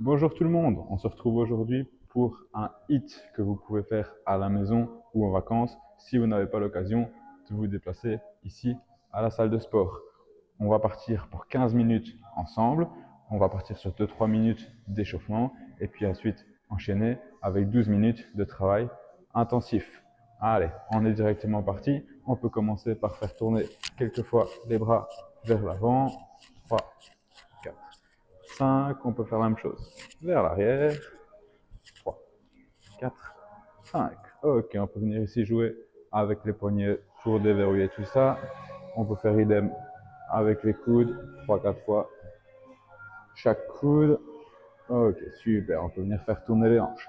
Bonjour tout le monde, on se retrouve aujourd'hui pour un hit que vous pouvez faire à la maison ou en vacances si vous n'avez pas l'occasion de vous déplacer ici à la salle de sport. On va partir pour 15 minutes ensemble, on va partir sur 2-3 minutes d'échauffement et puis ensuite enchaîner avec 12 minutes de travail intensif. Allez, on est directement parti. On peut commencer par faire tourner quelques fois les bras vers l'avant. 3, 4, 5. On peut faire la même chose vers l'arrière. 3, 4, 5. Ok, on peut venir ici jouer avec les poignets pour déverrouiller tout ça. On peut faire idem avec les coudes, 3-4 fois chaque coude. Ok, super. On peut venir faire tourner les hanches.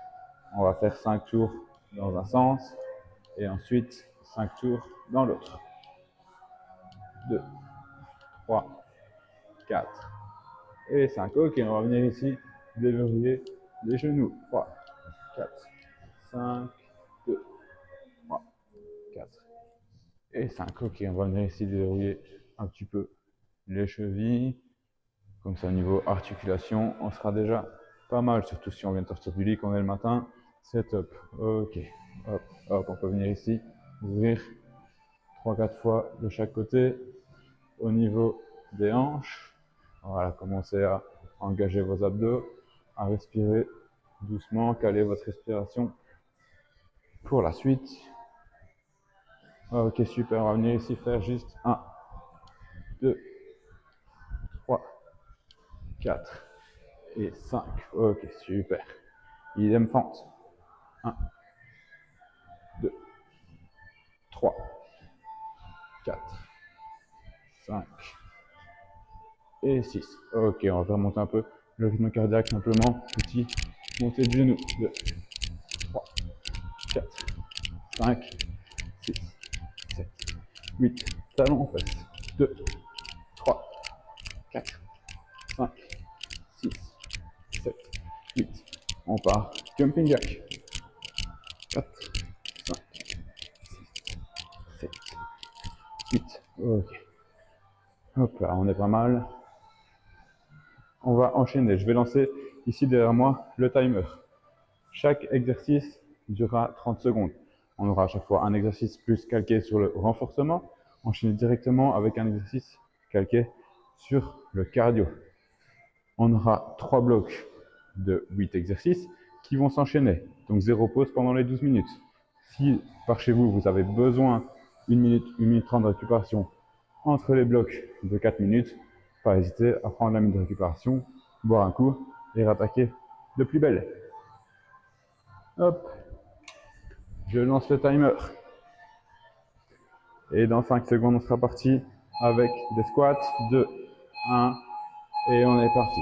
On va faire 5 tours dans un sens et ensuite 5 tours dans l'autre. 2, 3, 4 et 5. Ok, on va venir ici déverrouiller les genoux. 3, 4, 5, 2, 3, 4 et 5. Ok, on va venir ici déverrouiller un petit peu les chevilles. Comme ça, au niveau articulation, on sera déjà pas mal, surtout si on vient de sortir du lit, qu'on est le matin. C'est top. Ok, hop, hop, on peut venir ici, ouvrir 3-4 fois de chaque côté au niveau des hanches. Voilà, commencez à engager vos abdos, à respirer doucement, caler votre respiration pour la suite. Ok, super, on va venir ici faire juste 1, 2, 3, 4 et 5. Ok, super. Idem fente. 1, 2, 3, 4, 5 et 6. Ok, on va faire monter un peu le rythme cardiaque simplement. Petit montée de genoux. 2, 3, 4, 5, 6, 7, 8. Talons en fesses. 2, 3, 4, 5, 6, 7, 8. On part. Jumping jack. 4, 5, 6, 7, 8. Ok. Hop là, on est pas mal. On va enchaîner. Je vais lancer ici derrière moi le timer. Chaque exercice durera 30 secondes. On aura à chaque fois un exercice plus calqué sur le renforcement, enchaîné directement avec un exercice calqué sur le cardio. On aura 3 blocs de 8 exercices qui vont s'enchaîner. Donc 0 pause pendant les 12 minutes. Si par chez vous, vous avez besoin 1 minute 30 de récupération entre les blocs de 4 minutes, pas hésiter à prendre la minute de récupération, boire un coup et rattaquer de plus belle. Hop, je lance le timer. Et dans 5 secondes, on sera parti avec des squats. 2, 1, et on est parti.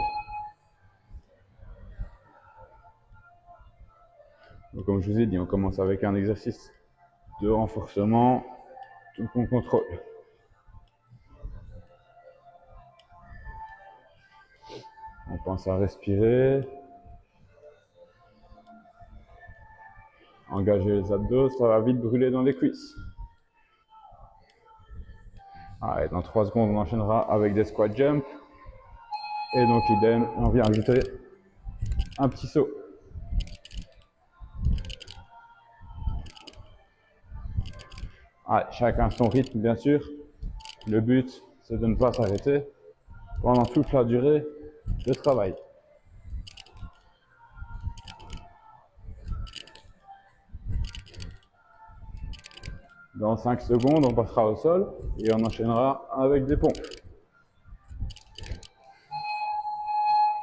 Donc, comme je vous ai dit, on commence avec un exercice de renforcement, donc on contrôle. On pense à respirer, engager les abdos, ça va vite brûler dans les cuisses. Allez, dans 3 secondes, on enchaînera avec des squat jump. Et donc, idem, on vient ajouter un petit saut. Allez, chacun son rythme, bien sûr. Le but, c'est de ne pas s'arrêter pendant toute la durée de travail. Dans 5 secondes, on passera au sol et on enchaînera avec des pompes.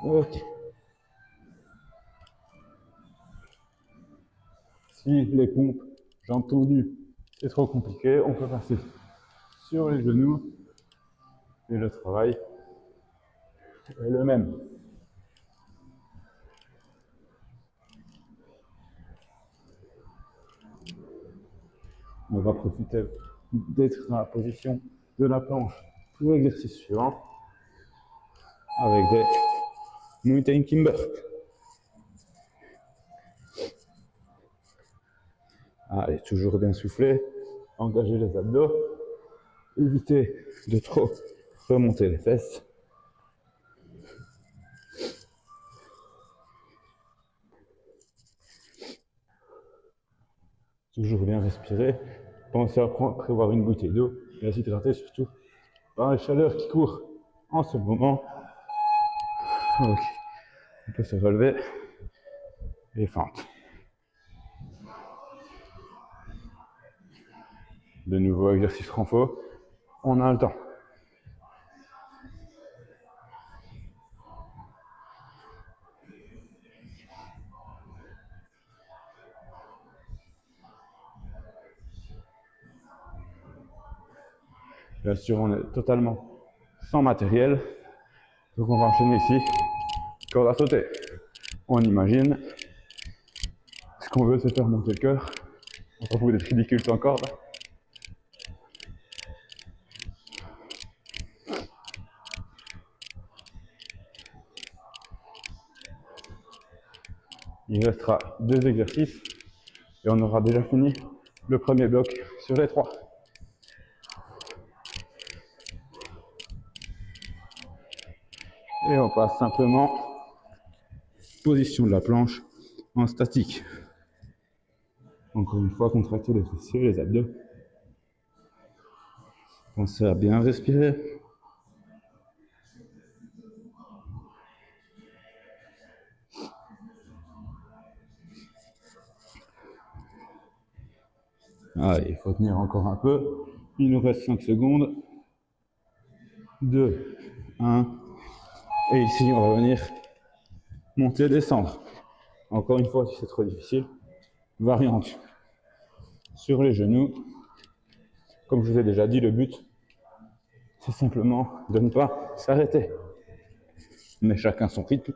Ok. Si les pompes, jambes tendues, c'est trop compliqué, on peut passer sur les genoux et le travail est le même. On va profiter d'être dans la position de la planche pour l'exercice suivant avec des mountain timber. Allez, toujours bien souffler, engager les abdos, éviter de trop remonter les fesses. Toujours bien respirer. Pensez à prévoir une bouteille d'eau et à s'hydrater surtout par la chaleur qui court en ce moment. Ok, on peut se relever et fente. De nouveau exercice renfort, on a le temps. Bien sûr, on est totalement sans matériel, donc on va enchaîner ici, corde à sauter. On imagine ce qu'on veut se faire monter le cœur. On s'en fout d'être ridicule sans corde. Il restera 2 exercices et on aura déjà fini le premier bloc sur les 3. Et on passe simplement position de la planche en statique. Encore une fois, contracter les fessiers, les abdos. Pensez à bien respirer. Allez, il faut tenir encore un peu. Il nous reste 5 secondes. 2, 1. Et ici, on va venir monter, descendre. Encore une fois, si c'est trop difficile, variante sur les genoux. Comme je vous ai déjà dit, le but, c'est simplement de ne pas s'arrêter. Mais chacun son rythme.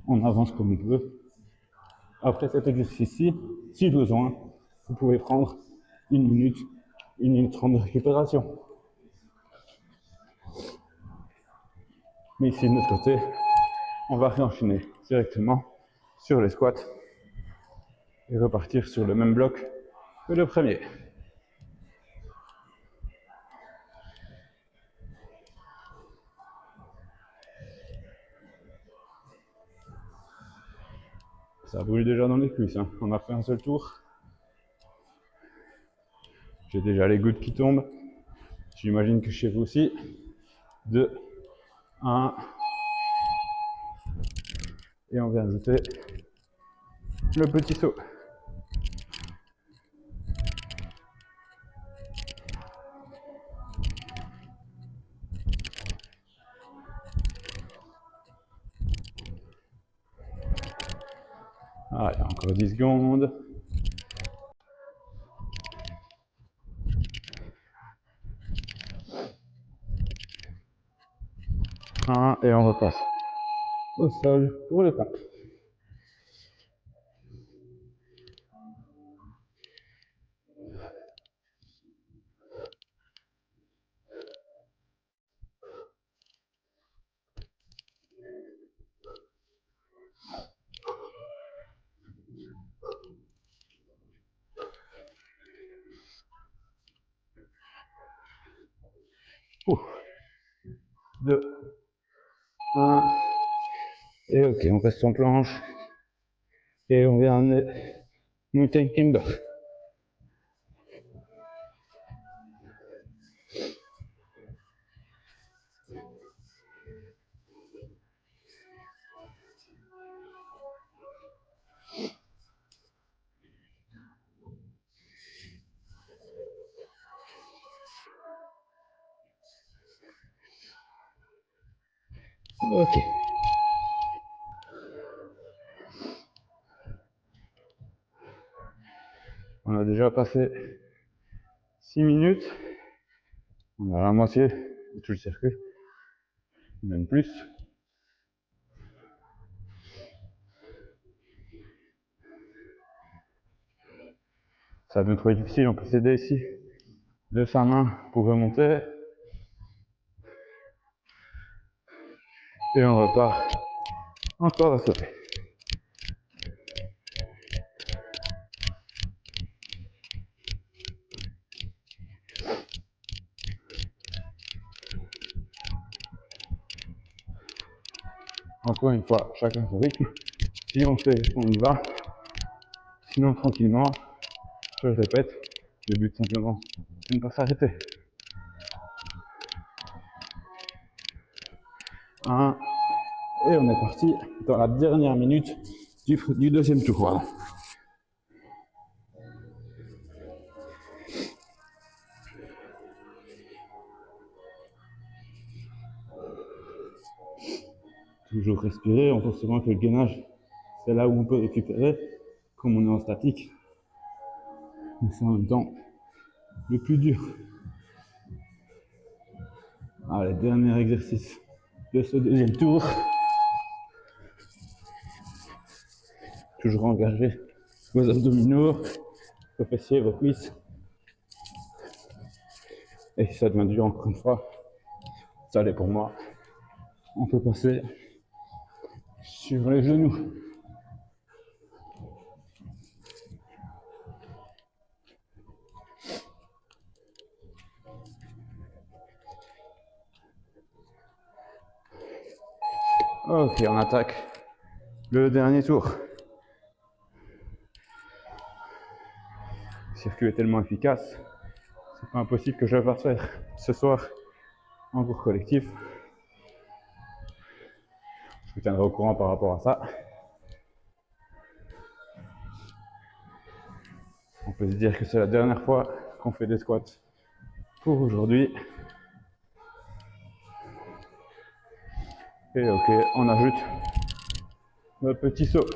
On avance comme on peut. Après cet exercice-ci, si besoin, vous pouvez prendre 1 minute, 1 minute 30 de récupération. Mais ici, de notre côté, on va réenchaîner directement sur les squats et repartir sur le même bloc que le premier. Ça brûle déjà dans les cuisses, hein. On a fait un seul tour. J'ai déjà les gouttes qui tombent. J'imagine que chez vous aussi. 2, 1. Et on vient ajouter le petit saut. Allez, encore 10 secondes. Et on repasse au sol pour les pompes. Ouh. 2, 1. Et ok, on reste en planche. Et on vient monter Kimber. Ok. On a déjà passé 6 minutes. On a la moitié de tout le circuit. Même plus. Ça devient trop difficile, on peut s'aider ici de sa main pour remonter. Et on repart encore à sauter. Encore une fois, chacun son rythme. Si on sait, on y va. Sinon, tranquillement, Je le répète, le but simplement, c'est de ne pas s'arrêter. 1, et on est parti dans la dernière minute du deuxième tour. Voilà. Toujours respirer, on pense souvent que le gainage, c'est là où on peut récupérer, comme on est en statique. Mais c'est en même temps le plus dur. Allez, dernier exercice de ce deuxième tour. Toujours engager vos abdominaux, vos fessiers, vos cuisses. Et si ça devient dur encore une fois, ça l'est pour moi. On peut passer sur les genoux. Ok, on attaque le dernier tour. Le circuit est tellement efficace, c'est pas impossible que je le fasse faire ce soir en cours collectif. Je vous tiendrai au courant par rapport à ça. On peut se dire que c'est la dernière fois qu'on fait des squats pour aujourd'hui. Et ok, on ajoute notre petit saut.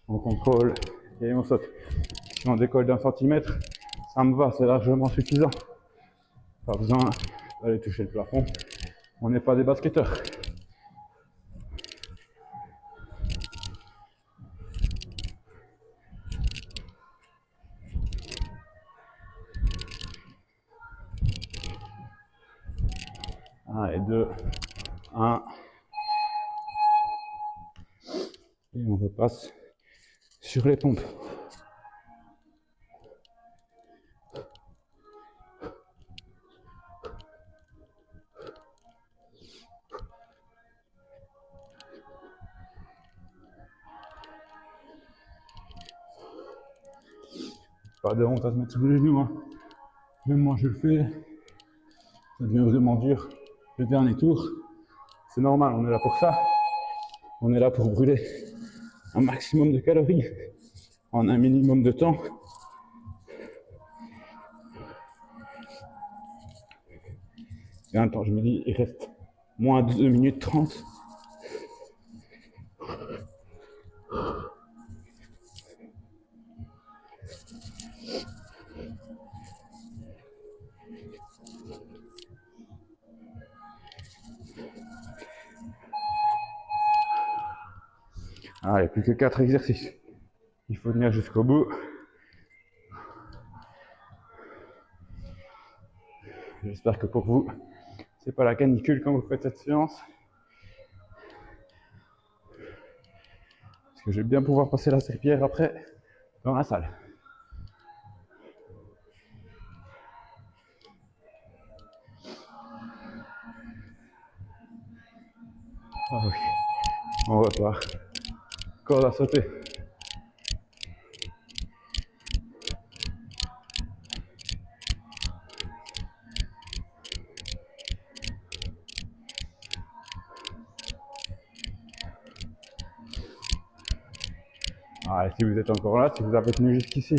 On contrôle et on saute. Si on décolle d'1 centimètre, ça me va, c'est largement suffisant. Pas besoin d'aller toucher le plafond. On n'est pas des basketteurs. Et 2, 1. Et on repasse sur les pompes. Pas de honte à se mettre sur les genoux. Hein. Même moi je le fais. Ça devient vraiment dur. Le dernier tour, c'est normal, on est là pour ça. On est là pour brûler un maximum de calories en un minimum de temps. Et en même temps, je me dis, il reste moins de 2 minutes 30. Allez, plus que 4 exercices. Il faut tenir jusqu'au bout. J'espère que pour vous, c'est pas la canicule quand vous faites cette séance. Parce que je vais bien pouvoir passer la serpillière après dans la salle. Ah oui, on repart. Corde à sauter. Ah, et si vous êtes encore là, si vous avez tenu jusqu'ici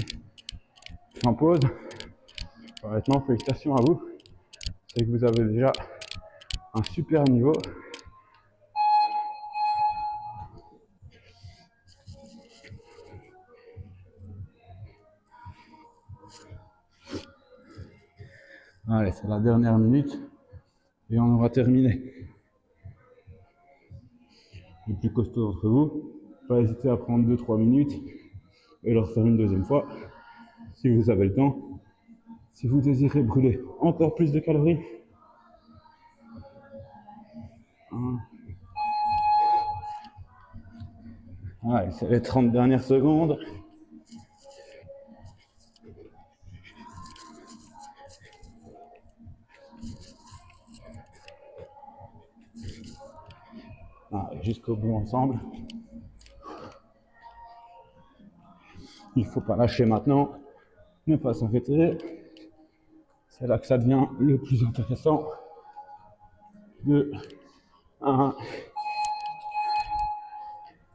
en pause, honnêtement, félicitations à vous. C'est que vous avez déjà un super niveau. Allez, c'est la dernière minute et on aura terminé. Les plus costauds d'entre vous, pas hésiter à prendre 2-3 minutes et leur faire une deuxième fois si vous avez le temps. Si vous désirez brûler encore plus de calories, allez, c'est les 30 dernières secondes. Allez, jusqu'au bout ensemble. Il ne faut pas lâcher maintenant. ne pas s'arrêter. C'est là que ça devient le plus intéressant. 2, 1.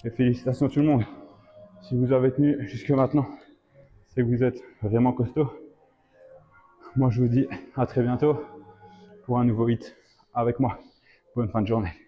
Et félicitations tout le monde. Si vous avez tenu jusque maintenant, c'est que vous êtes vraiment costaud. Moi, je vous dis à très bientôt pour un nouveau hit avec moi. Bonne fin de journée.